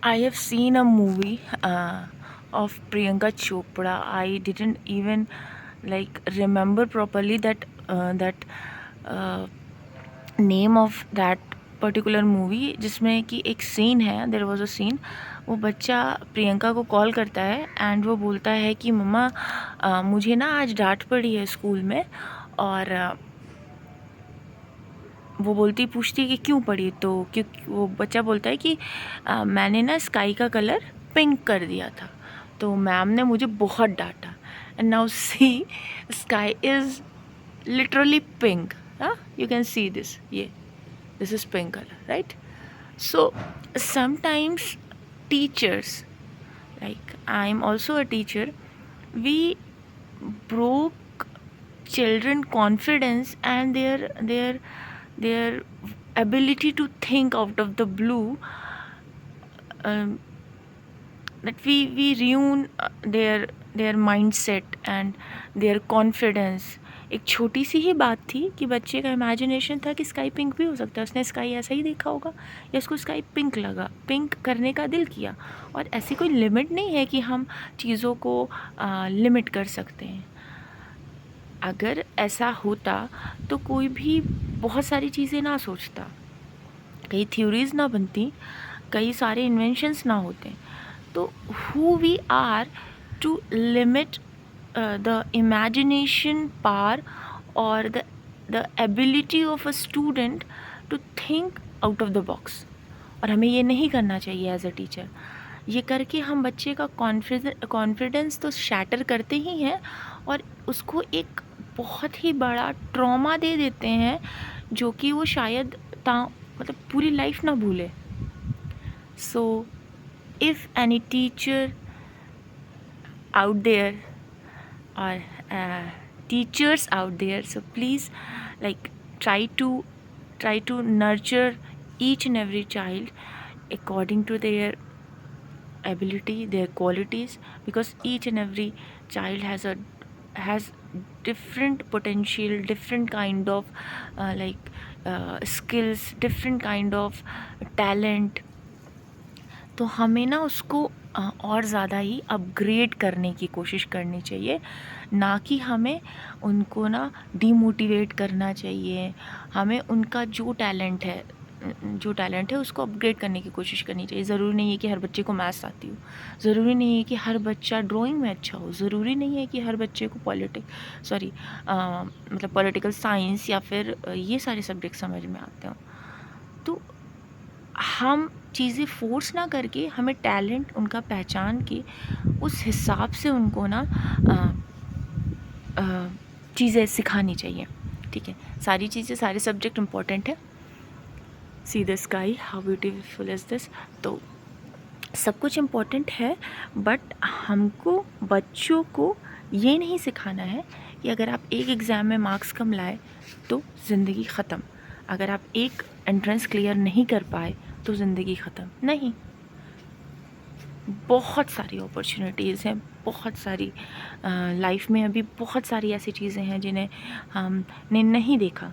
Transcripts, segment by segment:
I have seen a movie of Priyanka Chopra. I didn't even remember properly that uh, name of that particular movie, जिसमें कि एक scene है, there was a scene, वो बच्चा प्रियंका को call करता है एंड वो बोलता है कि मम्मा मुझे ना आज डांट पड़ी है स्कूल में। और वो बोलती पूछती कि क्यों पड़ी, तो क्यों वो बच्चा बोलता है कि मैंने ना स्काई का कलर पिंक कर दिया था, तो मैम ने मुझे बहुत डांटा। And now see, sky is literally pink. You can see this, ये this is pink color, right? So sometimes teachers, like I'm also a teacher, we broke children confidence and their ability to think out of the blue, um, that we ruin their mindset and their confidence. एक छोटी सी ही बात थी कि बच्चे का imagination था कि sky pink भी हो सकता है, उसने स्काई ऐसा ही देखा होगा या उसको स्काई पिंक लगा, पिंक करने का दिल किया। और ऐसी कोई लिमिट नहीं है कि हम चीज़ों को लिमिट कर सकते हैं। अगर ऐसा होता तो कोई भी बहुत सारी चीज़ें ना सोचता, कई थ्योरीज ना बनती, कई सारे इन्वेंशंस ना होते। तो who we are to limit the imagination power or the ability of a student to think out of the box। और हमें ये नहीं करना चाहिए एज अ टीचर। ये करके हम बच्चे का कॉन्फिडेंस तो शैटर करते ही हैं और उसको एक बहुत ही बड़ा ट्रॉमा दे देते हैं, जो कि वो शायद मतलब पूरी लाइफ ना भूले। सो if any teacher out there or teachers out there, so please like try to nurture each and every child according to their ability, their qualities, because each and every child has different potential, different kind of skills, different kind of talent। तो हमें ना उसको और ज़्यादा ही upgrade करने की कोशिश करनी चाहिए, ना कि हमें उनको ना डीमोटिवेट करना चाहिए। हमें उनका जो टैलेंट है उसको अपग्रेड करने की कोशिश करनी चाहिए। ज़रूरी नहीं है कि हर बच्चे को मैथ्स आती हो, ज़रूरी नहीं है कि हर बच्चा ड्राइंग में अच्छा हो, ज़रूरी नहीं है कि हर बच्चे को मतलब पॉलिटिकल साइंस या फिर ये सारे सब्जेक्ट समझ में आते हों। तो हम चीज़ें फ़ोर्स ना करके हमें टैलेंट उनका पहचान के उस हिसाब से उनको ना चीज़ें सिखानी चाहिए। ठीक है, सारी चीज़ें, सारे सब्जेक्ट इम्पॉर्टेंट है। See the sky how beautiful is this. तो सब कुछ इम्पॉर्टेंट है, बट हमको बच्चों को ये नहीं सिखाना है कि अगर आप एक एग्ज़ाम में मार्क्स कम लाए तो ज़िंदगी ख़त्म, अगर आप एक एंट्रेंस क्लियर नहीं कर पाए तो ज़िंदगी ख़त्म नहीं। बहुत सारी अपॉर्चुनिटीज़ हैं, बहुत सारी लाइफ में अभी बहुत सारी ऐसी चीज़ें हैं जिन्हें हमने नहीं देखा।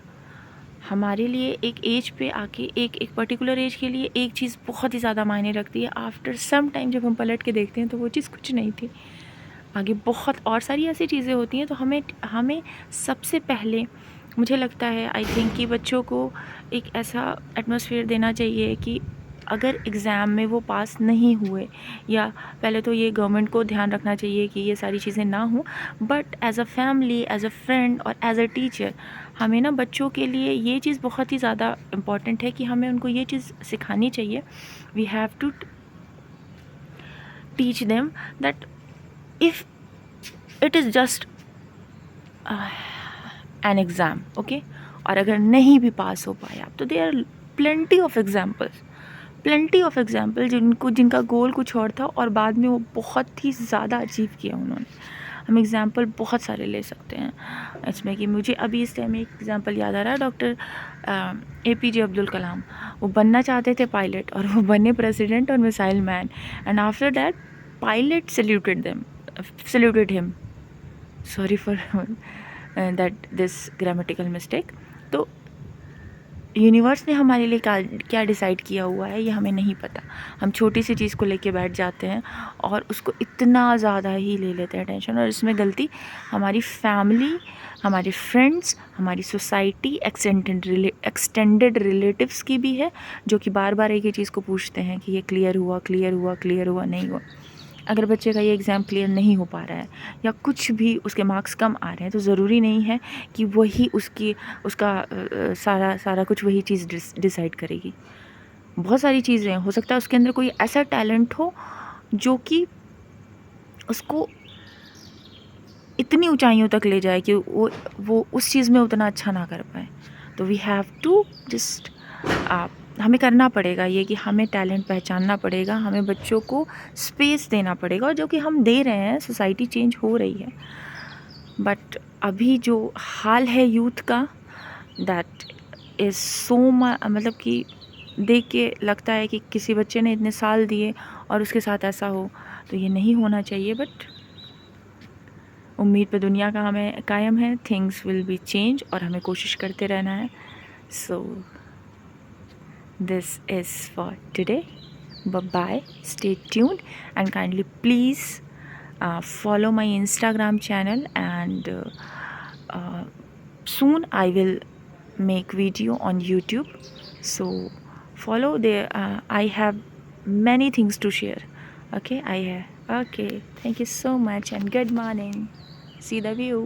हमारे लिए एक एज पे आके एक पर्टिकुलर एज के लिए एक चीज़ बहुत ही ज़्यादा मायने रखती है। आफ्टर सम टाइम जब हम पलट के देखते हैं तो वो चीज़ कुछ नहीं थी। आगे बहुत और सारी ऐसी चीज़ें होती हैं। तो हमें सबसे पहले मुझे लगता है, आई थिंक, कि बच्चों को एक ऐसा एटमॉस्फेयर देना चाहिए कि अगर एग्ज़ाम में वो पास नहीं हुए, या पहले तो ये गवर्नमेंट को ध्यान रखना चाहिए कि ये सारी चीज़ें ना हों, but as a family, as a friend और एज़ अ टीचर हमें ना बच्चों के लिए ये चीज़ बहुत ही ज़्यादा इम्पॉर्टेंट है कि हमें उनको ये चीज़ सिखानी चाहिए। We have to teach them that if it is just an exam, okay. और अगर नहीं भी पास हो पाए आप, तो there are plenty of example जिनका गोल कुछ और था और बाद में वो बहुत ही ज़्यादा अचीव किया उन्होंने। हम एग्ज़ाम्पल बहुत सारे ले सकते हैं इसमें, कि मुझे अभी इस टाइम एक एग्ज़ाम्पल याद आ रहा है, डॉक्टर APJ अब्दुल कलाम। वो बनना चाहते थे पायलट और वो बने प्रेसिडेंट और missile man, and after that pilot saluted him. Sorry for that this grammatical mistake. तो यूनिवर्स ने हमारे लिए क्या क्या डिसाइड किया हुआ है ये हमें नहीं पता। हम छोटी सी चीज़ को लेके बैठ जाते हैं और उसको इतना ज़्यादा ही ले लेते हैं टेंशन, और इसमें गलती हमारी फैमिली, हमारे फ्रेंड्स, हमारी सोसाइटी, एक्सटेंडेड रिलेटिव्स की भी है, जो कि बार बार एक ही चीज़ को पूछते हैं कि ये क्लियर हुआ, क्लियर हुआ, क्लियर हुआ, नहीं हुआ। अगर बच्चे का ये एग्ज़ाम क्लियर नहीं हो पा रहा है या कुछ भी उसके मार्क्स कम आ रहे हैं, तो ज़रूरी नहीं है कि वही उसका सारा कुछ वही चीज़ डिसाइड करेगी। बहुत सारी चीज़ें, हो सकता है उसके अंदर कोई ऐसा टैलेंट हो जो कि उसको इतनी ऊंचाइयों तक ले जाए कि वो उस चीज़ में उतना अच्छा ना कर पाए। तो वी हैव टू जस्ट हमें करना पड़ेगा ये कि हमें टैलेंट पहचानना पड़ेगा, हमें बच्चों को स्पेस देना पड़ेगा, और जो कि हम दे रहे हैं। सोसाइटी चेंज हो रही है, बट अभी जो हाल है यूथ का, दैट इज़ सो मतलब कि देख के लगता है कि किसी बच्चे ने इतने साल दिए और उसके साथ ऐसा हो, तो ये नहीं होना चाहिए। बट उम्मीद पे दुनिया का हमें कायम है, थिंग्स विल बी चेंज, और हमें कोशिश करते रहना है। सो this is for today. Bye bye, stay tuned, and kindly please follow my Instagram channel, and soon I will make video on YouTube, so follow there. I have many things to share. Okay, okay, thank you so much and good morning. See the view.